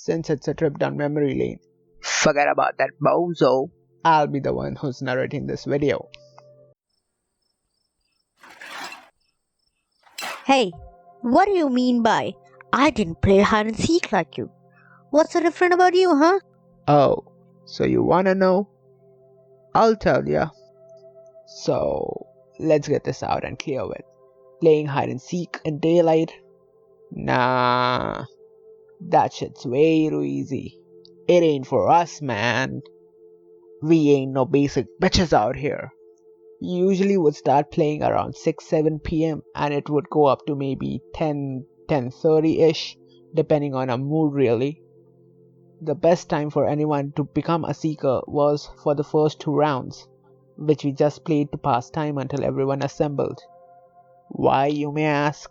since it's a trip down memory lane. Forget about that bozo. I'll be the one who's narrating this video. Hey, what do you mean by I didn't play hide and seek like you? What's so different about you, huh? Oh, so you wanna know? I'll tell ya. So, let's get this out and clear with. Playing hide and seek in daylight? Nah, that shit's way too easy. It ain't for us, man. We ain't no basic bitches out here. Usually would start playing around 6-7 p.m. and it would go up to maybe 10-10:30ish, depending on our mood really. The best time for anyone to become a seeker was for the first 2 rounds, which we just played to pass time until everyone assembled. Why, you may ask?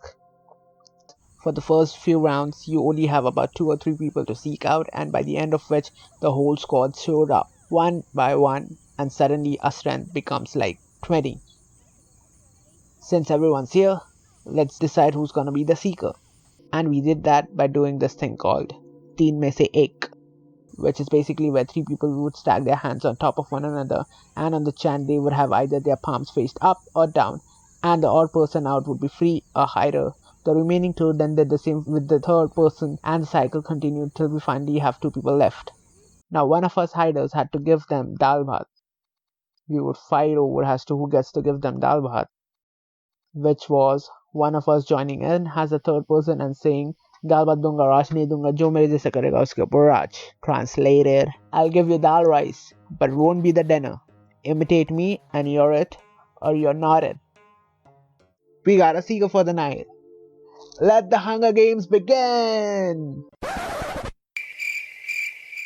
For the first few rounds, you only have about 2 or 3 people to seek out, and by the end of which, the whole squad showed up, one by one, and suddenly our strength becomes like 20. Since everyone's here, let's decide who's gonna be the seeker. And we did that by doing this thing called Teen Mein Se Ek, which is basically where 3 people would stack their hands on top of one another, and on the chant they would have either their palms faced up or down, and the odd person out would be free or hider. The remaining 2 then did the same with the third person, and the cycle continued till we finally have 2 people left. Now one of us hiders had to give them dal bhat. We would fight over as to who gets to give them dal bhat, which was one of us joining in as a third person and saying, Dal bhat dunga, raj nahi dunga, jo mere jaisa karega uske upar raj. Translated, I'll give you dal rice, but it won't be the dinner. Imitate me and you're it, or you're not it. We got a seeker for the night. Let the Hunger Games begin!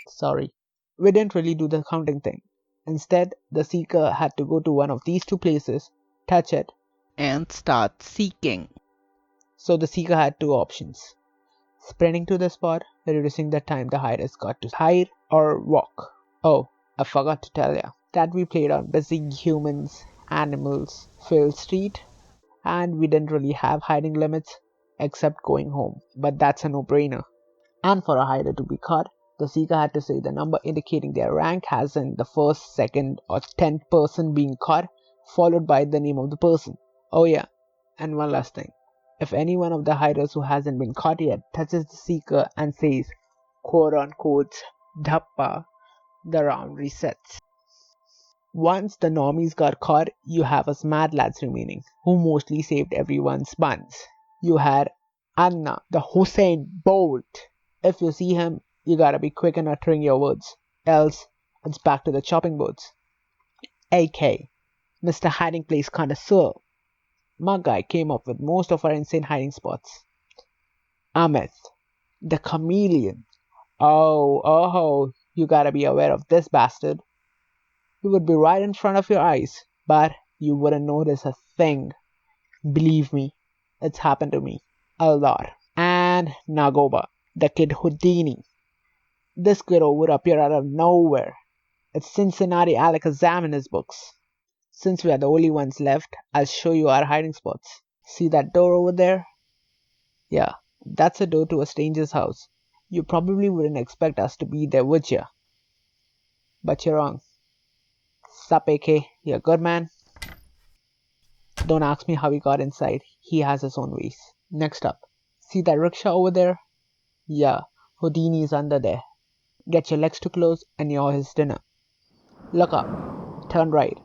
Sorry, we didn't really do the counting thing. Instead, the seeker had to go to one of these 2 places, touch it, And start seeking. so the seeker had 2 options. Sprinting to the spot, reducing the time the hiders got to hide, or walk. Oh, I forgot to tell ya that we played on busy humans, animals, filled street, and we didn't really have hiding limits except going home, but that's a no-brainer. And for a hider to be caught, the seeker had to say the number indicating their rank, as in the first, second, or 10th person being caught, followed by the name of the person. Oh yeah, and one last thing. If any one of the hiders who hasn't been caught yet touches the seeker and says, quote unquote, dhappa, the round resets. Once the normies got caught, you have us mad lads remaining, who mostly saved everyone's buns. You had Anna, the Hussein Bolt. If you see him, you gotta be quick in uttering your words, else it's back to the chopping boards. AK, Mr. Hiding Place Connoisseur. My guy came up with most of our insane hiding spots. Amit, the chameleon. Oh, you gotta be aware of this bastard. He would be right in front of your eyes, but you wouldn't notice a thing. Believe me, it's happened to me a lot. And Nagoba, the kid Houdini. This kid would appear out of nowhere. It's Cincinnati Alakazam in his books. Since we are the only ones left, I'll show you our hiding spots. See that door over there? Yeah, that's a door to a stranger's house. You probably wouldn't expect us to be there, would ya? But you're wrong. Sup, AK? You a good man? Don't ask me how he got inside. He has his own ways. Next up, see that rickshaw over there? Yeah, Houdini is under there. Get your legs to close and you're his dinner. Look up. Turn right.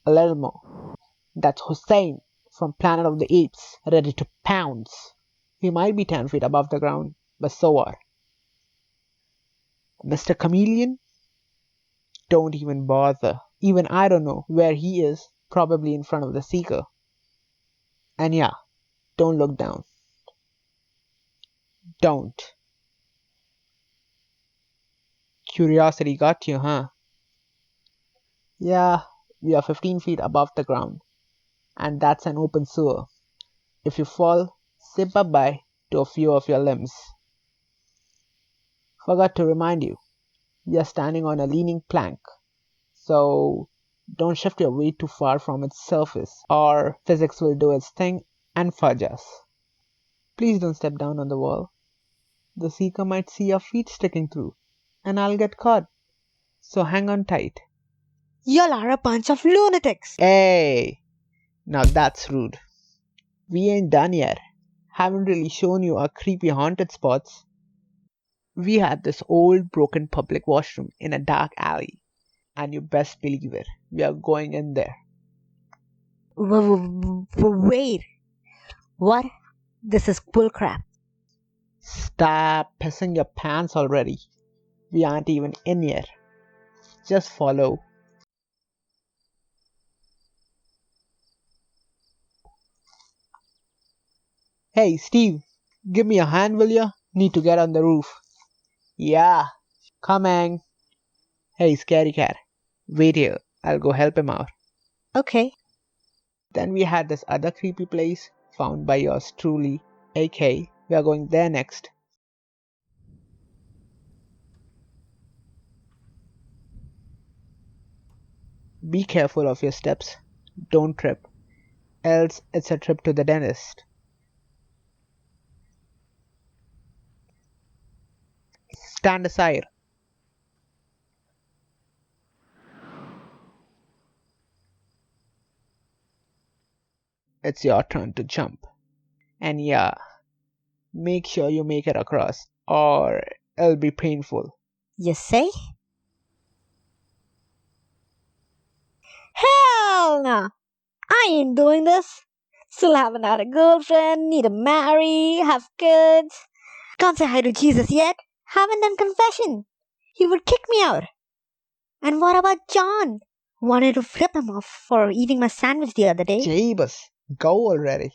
A little more. That's Hussein from Planet of the Apes, ready to pounce. He might be 10 feet above the ground, but so what? Mr. Chameleon? Don't even bother. Even I don't know where he is, probably in front of the seeker. And yeah, don't look down. Don't. Curiosity got you, huh? Yeah, we are 15 feet above the ground, and that's an open sewer. If you fall, say bye-bye to a few of your limbs. Forgot to remind you, we are standing on a leaning plank, so don't shift your weight too far from its surface, or physics will do its thing and fudge us. Please don't step down on the wall. The seeker might see your feet sticking through, and I'll get caught. So hang on tight. Y'all are a bunch of lunatics. Hey! Now that's rude. We ain't done yet. Haven't really shown you our creepy haunted spots. We had this old broken public washroom in a dark alley, and you best believe it, we are going in there. Wait, what? This is bullcrap. Stop pissing your pants already. We aren't even in yet. Just follow. Hey, Steve, give me a hand, will ya? Need to get on the roof. Yeah, coming. Hey, Scary Cat, wait here. I'll go help him out. Okay. Then we had this other creepy place found by yours truly, AK. We are going there next. Be careful of your steps. Don't trip, else it's a trip to the dentist. Stand aside. It's your turn to jump. And yeah, make sure you make it across, or it'll be painful. You say? Hell no! I ain't doing this. Still haven't had a girlfriend, need to marry, have kids. Can't say hi to Jesus yet. Haven't done confession. He would kick me out. And what about John? Wanted to flip him off for eating my sandwich the other day. Jabus, go already.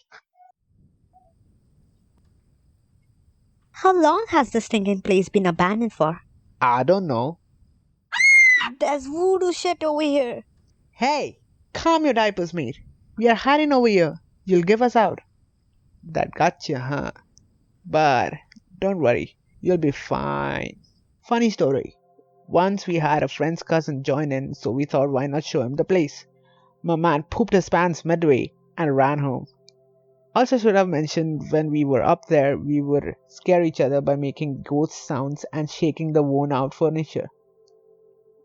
How long has this stinking place been abandoned for? I don't know. There's voodoo shit over here. Hey, calm your diapers, mate. We are hiding over here. You'll give us out. That gotcha, huh? But don't worry, you'll be fine. Funny story. Once we had a friend's cousin join in, so we thought why not show him the place. My man pooped his pants midway and ran home. Also should have mentioned when we were up there, we would scare each other by making ghost sounds and shaking the worn out furniture.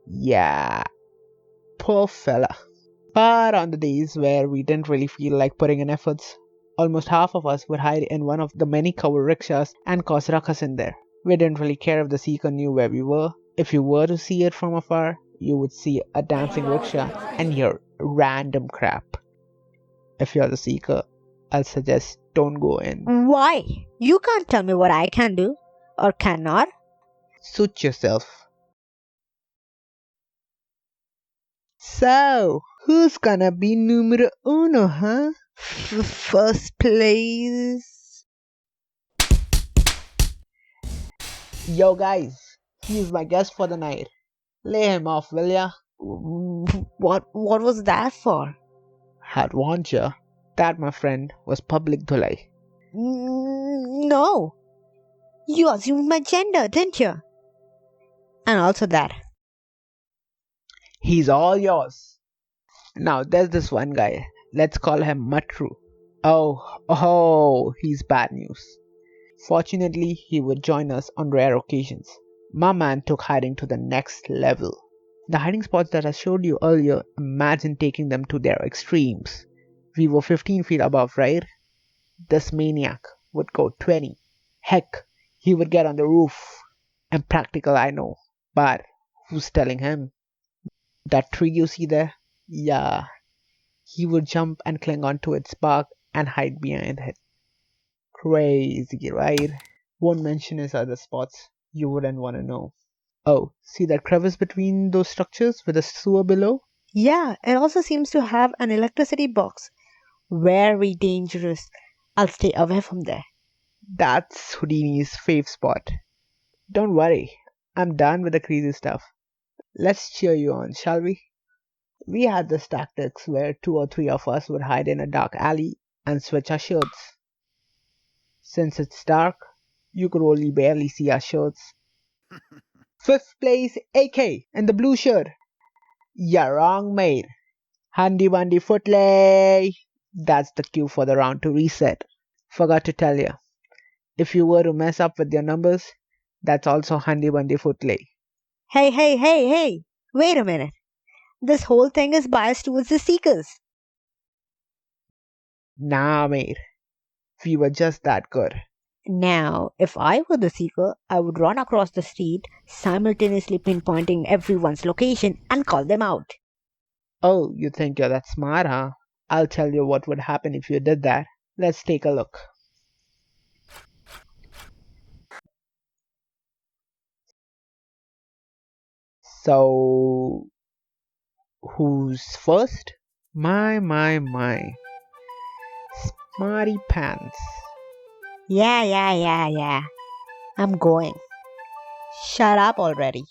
Yeah, poor fella. But on the days where we didn't really feel like putting in efforts, almost half of us would hide in one of the many covered rickshaws and cause ruckus in there. We didn't really care if the seeker knew where we were. If you were to see it from afar, you would see a dancing rickshaw and hear random crap. If you're the seeker, I'll suggest don't go in. Why? You can't tell me what I can do or cannot. Suit yourself. So, who's gonna be numero uno, huh? First place. Yo guys, he's my guest for the night. Lay him off, will ya? What was that for? Had warned ya. That, my friend, was public dhulai. No. You assumed my gender, didn't you? And also that. He's all yours. Now there's this one guy. Let's call him Matru. Oh, he's bad news. Fortunately, he would join us on rare occasions. My man took hiding to the next level. The hiding spots that I showed you earlier, imagine taking them to their extremes. We were 15 feet above, right? This maniac would go 20. Heck, he would get on the roof. Impractical, I know, but who's telling him? That tree you see there? Yeah, he would jump and cling onto its bark and hide behind it. Crazy, right? Won't mention his other spots. You wouldn't want to know. Oh, see that crevice between those structures with a sewer below? Yeah, it also seems to have an electricity box. Very dangerous. I'll stay away from there. That's Houdini's fave spot. Don't worry, I'm done with the crazy stuff. Let's cheer you on, shall we? We had this tactics where 2 or 3 of us would hide in a dark alley and switch our shirts. Since it's dark, you could only barely see our shirts. Fifth place, AK in the blue shirt. Yeah, wrong, mate. Handy Bundy Footlay. That's the cue for the round to reset. Forgot to tell you. If you were to mess up with your numbers, that's also handy bundy footplay. Hey. Wait a minute. This whole thing is biased towards the seekers. Nah, mate. We were just that good. Now, if I were the seeker, I would run across the street, simultaneously pinpointing everyone's location and call them out. Oh, you think you're that smart, huh? I'll tell you what would happen if you did that. Let's take a look. So, who's first? My. Smarty pants. Yeah. I'm going. Shut up already.